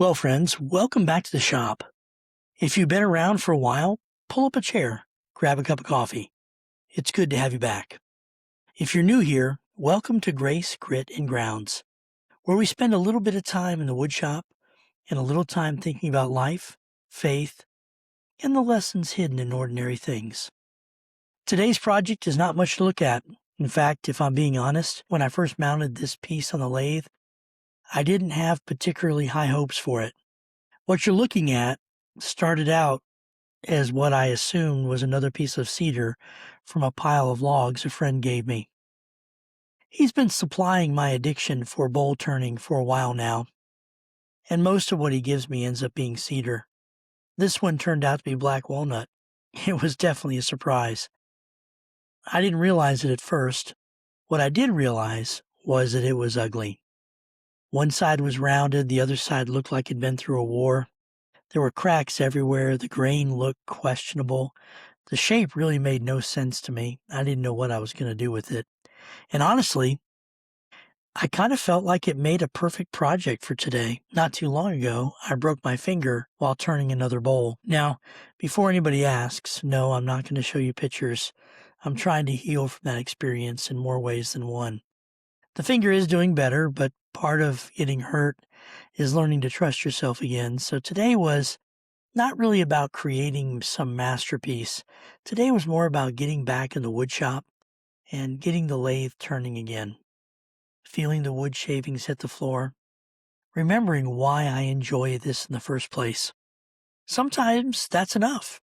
Well, friends, welcome back to the shop. If you've been around for a while, pull up a chair, grab a cup of coffee. It's good to have you back. If you're new here, welcome to Grace, Grit, and Grounds, where we spend a little bit of time in the woodshop and a little time thinking about life, faith, and the lessons hidden in ordinary things. Today's project is not much to look at. In fact, if I'm being honest, when I first mounted this piece on the lathe, I didn't have particularly high hopes for it. What you're looking at started out as what I assumed was another piece of cedar from a pile of logs a friend gave me. He's been supplying my addiction for bowl turning for a while now, and most of what he gives me ends up being cedar. This one turned out to be black walnut. It was definitely a surprise. I didn't realize it at first. What I did realize was that it was ugly. One side was rounded, the other side looked like it'd been through a war. There were cracks everywhere, the grain looked questionable. The shape really made no sense to me. I didn't know what I was going to do with it. And honestly, I kind of felt like it made a perfect project for today. Not too long ago, I broke my finger while turning another bowl. Now, before anybody asks, no, I'm not going to show you pictures. I'm trying to heal from that experience in more ways than one. The finger is doing better, but part of getting hurt is learning to trust yourself again. So today was not really about creating some masterpiece. Today was more about getting back in the wood shop and getting the lathe turning again. Feeling the wood shavings hit the floor. Remembering why I enjoy this in the first place. Sometimes that's enough.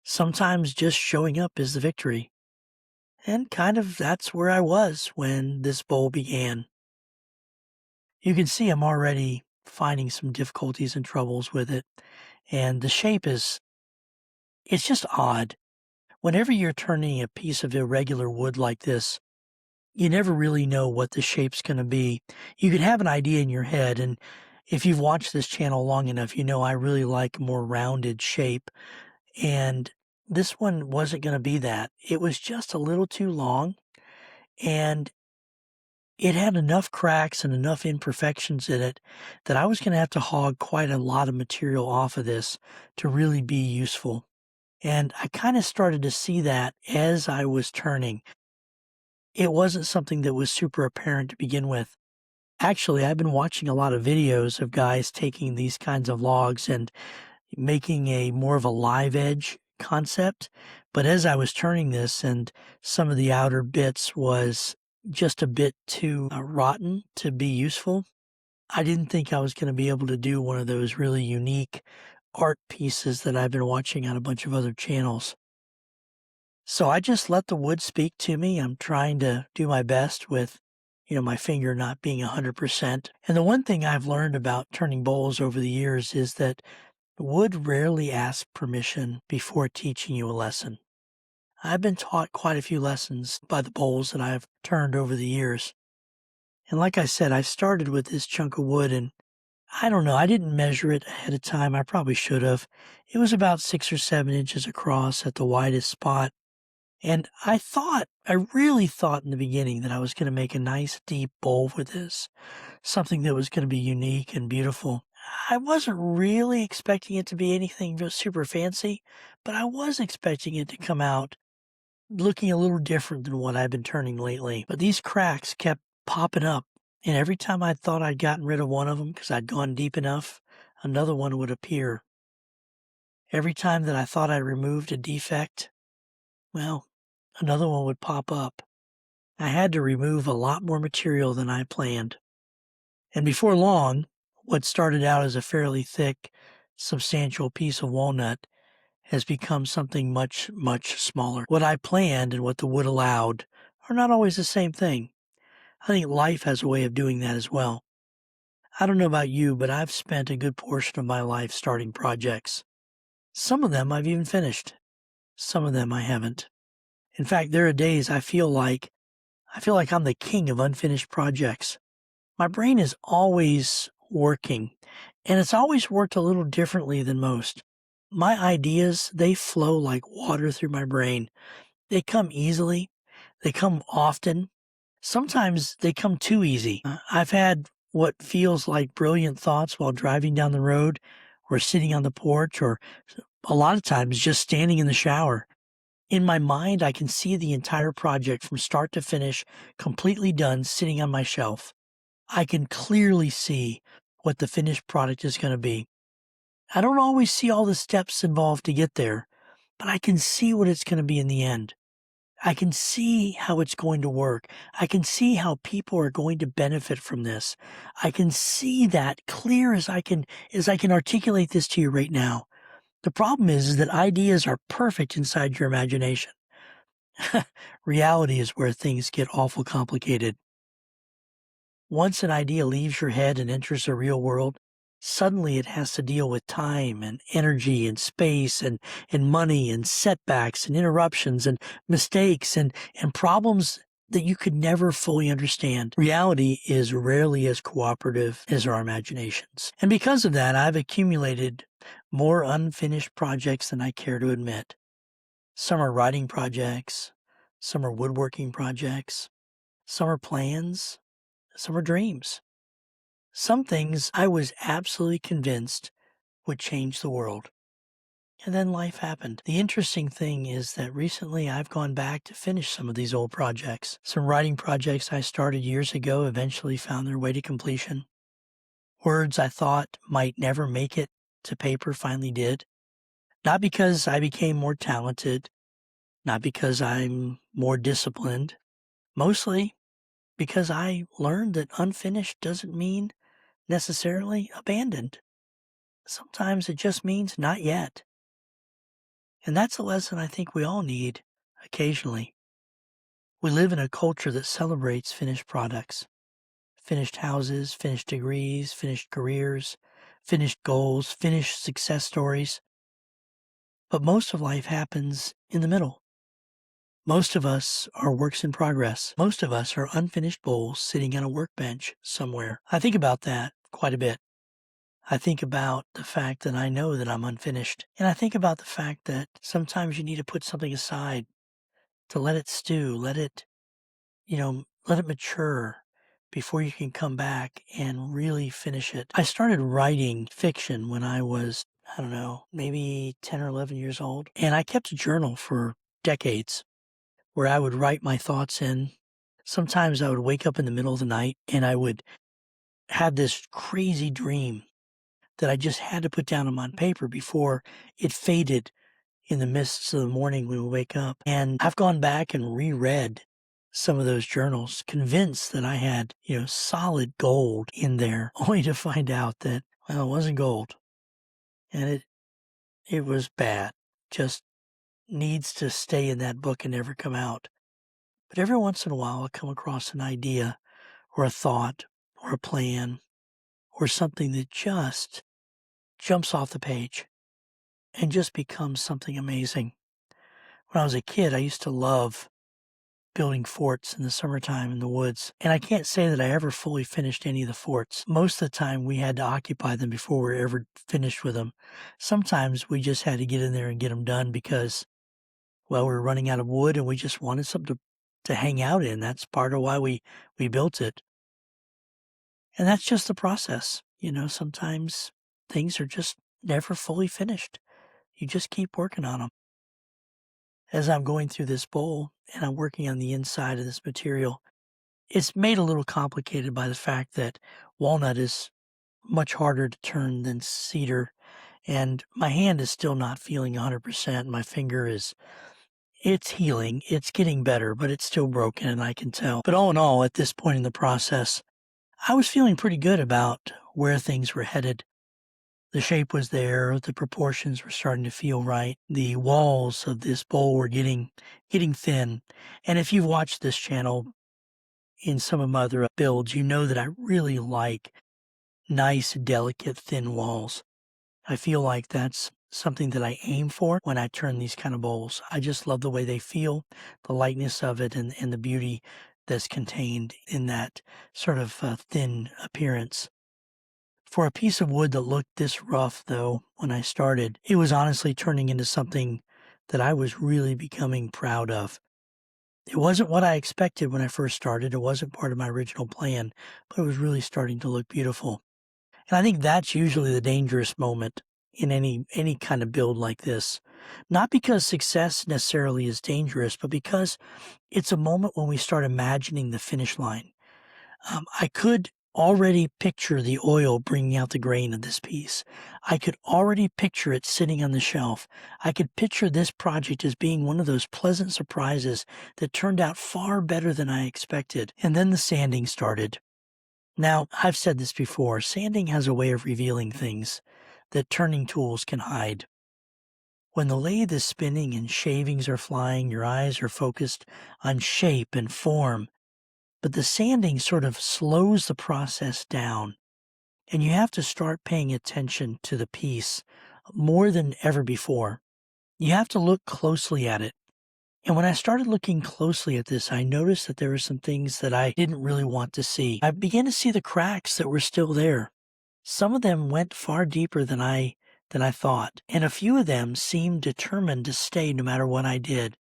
Sometimes just showing up is the victory. And kind of that's where I was when this bowl began. You can see I'm already finding some difficulties and troubles with it. And the shape it's just odd. Whenever you're turning a piece of irregular wood like this, you never really know what the shape's going to be. You can have an idea in your head, and if you've watched this channel long enough, you know I really like a more rounded shape. And this one wasn't going to be that. It was just a little too long, and it had enough cracks and enough imperfections in it that I was going to have to hog quite a lot of material off of this to really be useful. And I kind of started to see that as I was turning. It wasn't something that was super apparent to begin with. Actually, I've been watching a lot of videos of guys taking these kinds of logs and making a more of a live edge concept. But as I was turning this and some of the outer bits was just a bit too rotten to be useful, I didn't think I was going to be able to do one of those really unique art pieces that I've been watching on a bunch of other channels. So I just let the wood speak to me. I'm trying to do my best with, my finger not being 100%. And the one thing I've learned about turning bowls over the years is that wood rarely asks permission before teaching you a lesson. I've been taught quite a few lessons by the bowls that I've turned over the years. And like I said, I started with this chunk of wood, and I don't know, I didn't measure it ahead of time. I probably should have. It was about 6 or 7 inches across at the widest spot. And I really thought in the beginning that I was going to make a nice deep bowl with this, something that was going to be unique and beautiful. I wasn't really expecting it to be anything super fancy, but I was expecting it to come out looking a little different than what I've been turning lately. But these cracks kept popping up, and every time I thought I'd gotten rid of one of them because I'd gone deep enough, another one would appear. Every time that I thought I removed a defect, well, another one would pop up. I had to remove a lot more material than I planned. And before long, what started out as a fairly thick, substantial piece of walnut has become something much, much smaller. What I planned and what the wood allowed are not always the same thing. I think life has a way of doing that as well. I don't know about you, but I've spent a good portion of my life starting projects. Some of them I've even finished. Some of them I haven't. In fact, there are days I feel like I'm the king of unfinished projects. My brain is always working, and it's always worked a little differently than most. My ideas, they flow like water through my brain. They come easily. They come often. Sometimes they come too easy. I've had what feels like brilliant thoughts while driving down the road or sitting on the porch or a lot of times just standing in the shower. In my mind, I can see the entire project from start to finish, completely done, sitting on my shelf. I can clearly see what the finished product is going to be. I don't always see all the steps involved to get there, but I can see what it's going to be in the end. I can see how it's going to work. I can see how people are going to benefit from this. I can see that clear as I can articulate this to you right now. The problem is that ideas are perfect inside your imagination. Reality is where things get awful complicated. Once an idea leaves your head and enters the real world, suddenly it has to deal with time and energy and space and money and setbacks and interruptions and mistakes and problems that you could never fully understand. Reality is rarely as cooperative as our imaginations. And because of that, I've accumulated more unfinished projects than I care to admit. Some are writing projects, some are woodworking projects, some are plans, some are dreams. Some things I was absolutely convinced would change the world. And then life happened. The interesting thing is that recently I've gone back to finish some of these old projects. Some writing projects I started years ago eventually found their way to completion. Words I thought might never make it to paper finally did. Not because I became more talented, not because I'm more disciplined, mostly because I learned that unfinished doesn't mean necessarily abandoned. Sometimes it just means not yet. And that's a lesson I think we all need occasionally. We live in a culture that celebrates finished products, finished houses, finished degrees, finished careers, finished goals, finished success stories. But most of life happens in the middle. Most of us are works in progress. Most of us are unfinished bowls sitting on a workbench somewhere. I think about that quite a bit. I think about the fact that I know that I'm unfinished. And I think about the fact that sometimes you need to put something aside to let it stew, let it mature before you can come back and really finish it. I started writing fiction when I was, I don't know, maybe 10 or 11 years old. And I kept a journal for decades where I would write my thoughts in. Sometimes I would wake up in the middle of the night and I would have this crazy dream that I just had to put down on paper before it faded in the mists of the morning when we wake up. And I've gone back and reread some of those journals, convinced that I had, solid gold in there, only to find out that, well, it wasn't gold. And it was bad. Just needs to stay in that book and never come out. But every once in a while, I'll come across an idea or a thought or a plan or something that just jumps off the page and just becomes something amazing. When I was a kid, I used to love building forts in the summertime in the woods, and I can't say that I ever fully finished any of the forts. Most of the time, we had to occupy them before we were ever finished with them. Sometimes we just had to get in there and get them done because, well, we were running out of wood and we just wanted something to hang out in. That's part of why we built it. And that's just the process. Sometimes things are just never fully finished. You just keep working on them. As I'm going through this bowl and I'm working on the inside of this material, it's made a little complicated by the fact that walnut is much harder to turn than cedar, and my hand is still not feeling 100%. My finger it's healing, it's getting better, but it's still broken and I can tell. But all in all, at this point in the process, I was feeling pretty good about where things were headed. The shape was there, the proportions were starting to feel right. The walls of this bowl were getting thin. And if you've watched this channel in some of my other builds, you know that I really like nice, delicate, thin walls. I feel like that's something that I aim for when I turn these kind of bowls. I just love the way they feel, the lightness of it, and the beauty that's contained in that sort of thin appearance. For a piece of wood that looked this rough, though, when I started, it was honestly turning into something that I was really becoming proud of. It wasn't what I expected when I first started. It wasn't part of my original plan, but it was really starting to look beautiful. And I think that's usually the dangerous moment in any kind of build like this. Not because success necessarily is dangerous, but because it's a moment when we start imagining the finish line. I could already picture the oil bringing out the grain of this piece. I could already picture it sitting on the shelf. I could picture this project as being one of those pleasant surprises that turned out far better than I expected. And then the sanding started. Now, I've said this before, sanding has a way of revealing things that turning tools can hide. When the lathe is spinning and shavings are flying, your eyes are focused on shape and form, but the sanding sort of slows the process down, and you have to start paying attention to the piece more than ever before. You have to look closely at it. And when I started looking closely at this, I noticed that there were some things that I didn't really want to see. I began to see the cracks that were still there. Some of them went far deeper than I thought, and a few of them seemed determined to stay no matter what I did.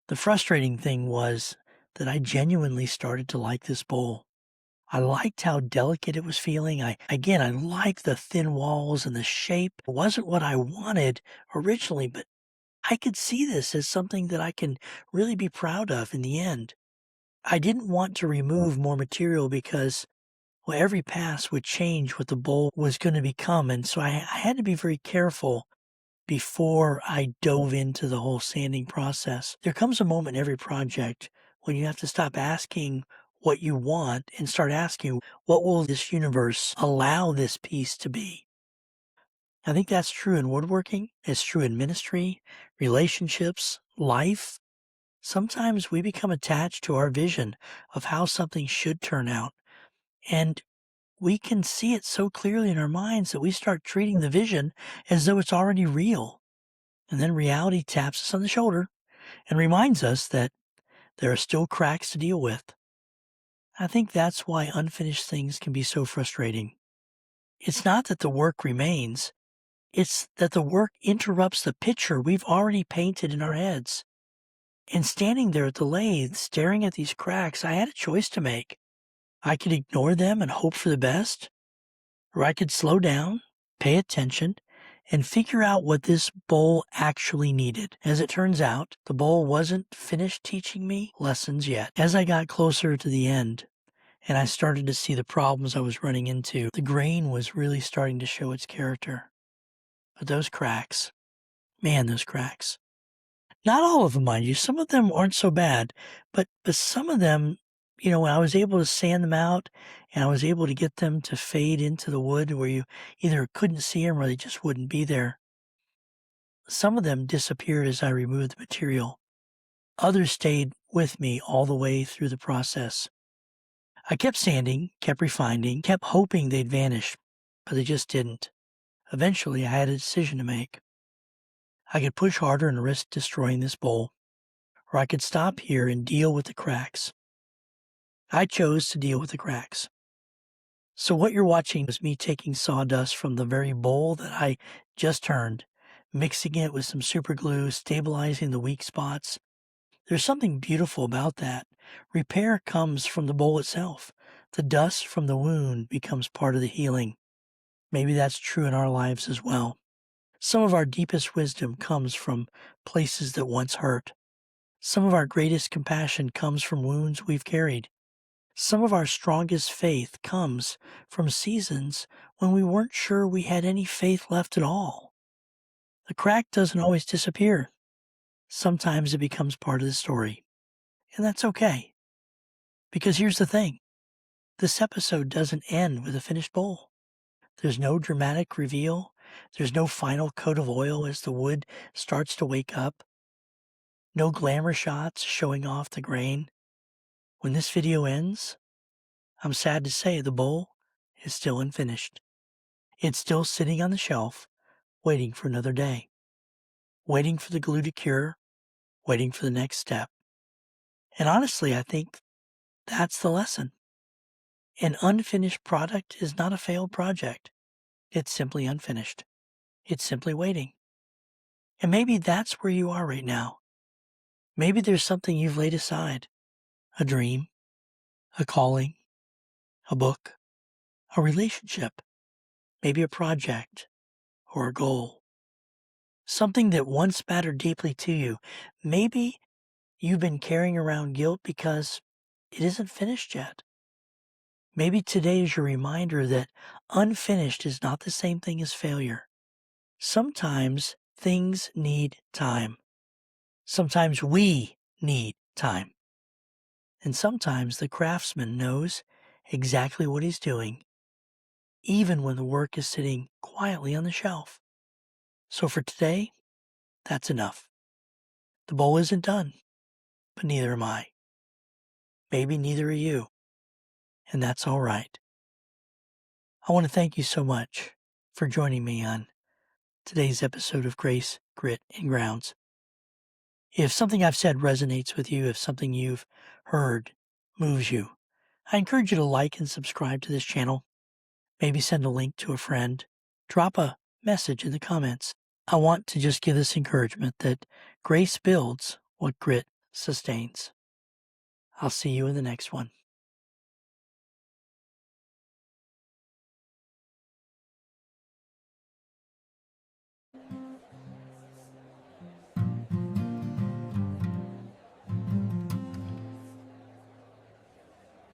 The frustrating thing was that I genuinely started to like this bowl. I liked how delicate it was feeling. I liked the thin walls and the shape. It wasn't what I wanted originally, but I could see this as something that I can really be proud of in the end. I didn't want to remove more material because, well, every pass would change what the bowl was going to become, and so I had to be very careful before I dove into the whole sanding process. There comes a moment in every project when you have to stop asking what you want and start asking, what will this universe allow this piece to be? I think that's true in woodworking. It's true in ministry, relationships, life. Sometimes we become attached to our vision of how something should turn out. And we can see it so clearly in our minds that we start treating the vision as though it's already real. And then reality taps us on the shoulder and reminds us that there are still cracks to deal with. I think that's why unfinished things can be so frustrating. It's not that the work remains, it's that the work interrupts the picture we've already painted in our heads. And standing there at the lathe, staring at these cracks, I had a choice to make. I could ignore them and hope for the best, or I could slow down, pay attention, and figure out what this bowl actually needed. As it turns out, the bowl wasn't finished teaching me lessons yet. As I got closer to the end, and I started to see the problems I was running into, the grain was really starting to show its character. But those cracks, man, those cracks. Not all of them, mind you. Some of them aren't so bad, but some of them, when I was able to sand them out and I was able to get them to fade into the wood where you either couldn't see them or they just wouldn't be there, some of them disappeared as I removed the material. Others stayed with me all the way through the process. I kept sanding, kept refining, kept hoping they'd vanish, but they just didn't. Eventually, I had a decision to make. I could push harder and risk destroying this bowl, or I could stop here and deal with the cracks. I chose to deal with the cracks. So what you're watching is me taking sawdust from the very bowl that I just turned, mixing it with some super glue, stabilizing the weak spots. There's something beautiful about that. Repair comes from the bowl itself. The dust from the wound becomes part of the healing. Maybe that's true in our lives as well. Some of our deepest wisdom comes from places that once hurt. Some of our greatest compassion comes from wounds we've carried. Some of our strongest faith comes from seasons when we weren't sure we had any faith left at all. The crack doesn't always disappear. Sometimes it becomes part of the story. And that's okay. Because here's the thing. This episode doesn't end with a finished bowl. There's no dramatic reveal. There's no final coat of oil as the wood starts to wake up. No glamour shots showing off the grain. When this video ends, I'm sad to say the bowl is still unfinished. It's still sitting on the shelf, waiting for another day. Waiting for the glue to cure, waiting for the next step. And honestly, I think that's the lesson. An unfinished product is not a failed project. It's simply unfinished. It's simply waiting. And maybe that's where you are right now. Maybe there's something you've laid aside, a dream, a calling, a book, a relationship, maybe a project or a goal. Something that once mattered deeply to you. Maybe you've been carrying around guilt because it isn't finished yet. Maybe today is your reminder that unfinished is not the same thing as failure. Sometimes things need time. Sometimes we need time. And sometimes the craftsman knows exactly what he's doing, even when the work is sitting quietly on the shelf. So for today, that's enough. The bowl isn't done, but neither am I. Maybe neither are you, and that's all right. I want to thank you so much for joining me on today's episode of Grace, Grit, and Grounds. If something I've said resonates with you, if something you've heard moves you, I encourage you to like and subscribe to this channel. Maybe send a link to a friend. Drop a message in the comments. I want to just give this encouragement that grace builds what grit sustains. I'll see you in the next one.